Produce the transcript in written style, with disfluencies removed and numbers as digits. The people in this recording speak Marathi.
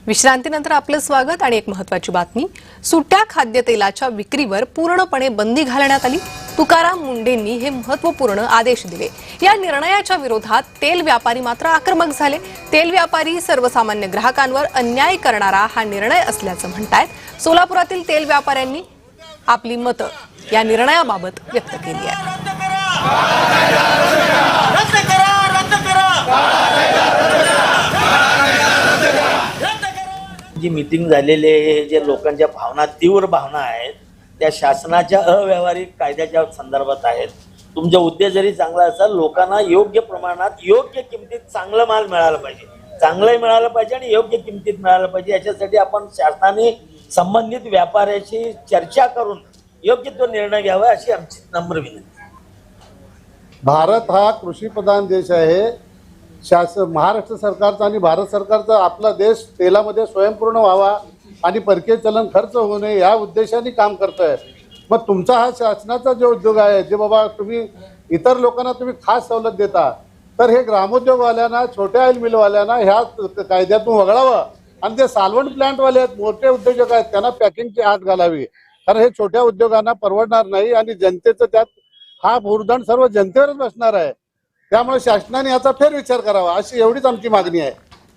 विश्रांतीनंतर आपलं स्वागत आणि एक महत्त्वाची बातमी। सुट्या खाद्यतेलाच्या विक्रीवर पूर्णपणे बंदी घालण्यात आली। तुकाराम मुंडेंनी हे महत्त्वपूर्ण आदेश दिले। या निर्णयाच्या विरोधात तेल व्यापारी मात्र आक्रमक झाले। तेल व्यापारी सर्वसामान्य ग्राहकांवर अन्याय करणारा हा निर्णय असल्याचं म्हणतायत। सोलापुरातील तेल व्यापाऱ्यांनी आपली मतं या निर्णयाबाबत व्यक्त केली आहे। जी मीटिंग झालेली आहे, जे लोकांच्या भावना, तीव्र भावना आहेत, त्या शासनाच्या अव्यावहारिक कायद्याच्या संदर्भात आहेत। तुमचा उद्देश जरी चांगला असेल, लोकांना योग्य प्रमाणात योग्य किमतीत चांगला माल मिळाला पाहिजे, चांगलाही मिळाला पाहिजे आणि योग्य किमतीत मिळाला पाहिजे। याच्यासाठी आपण शासनाने संबंधित व्यापाऱ्याशी चर्चा करून योग्य तो निर्णय घ्यावा अशी आमची नम्र विनंती। भारत हा कृषी प्रधान देश आहे। महाराष्ट्र सरकारचा आणि भारत सरकारचा आपला देश तेलामध्ये स्वयंपूर्ण व्हावा आणि परकीय चलन खर्च होऊ नये या उद्देशाने काम करतोय। मग तुमचा हा शासनाचा जो उद्योग आहे, जे बाबा तुम्ही इतर लोकांना तुम्ही खास सवलत देता, तर हे ग्रामोद्योगवाल्यांना, छोट्या ऑइल मिलवाल्यांना ह्या कायद्यातून वगळावं आणि जे साल्वंट प्लांटवाले आहेत, मोठे उद्योजक आहेत, त्यांना पॅकिंगची आत घालावी। कारण हे छोट्या उद्योगांना परवडणार नाही आणि जनतेचं त्यात हा भुर्दंड सर्व जनतेवरच बसणार आहे। त्यामुळे शासनाने याचा फेरविचार करावा अशी एवढीच आमची मागणी आहे।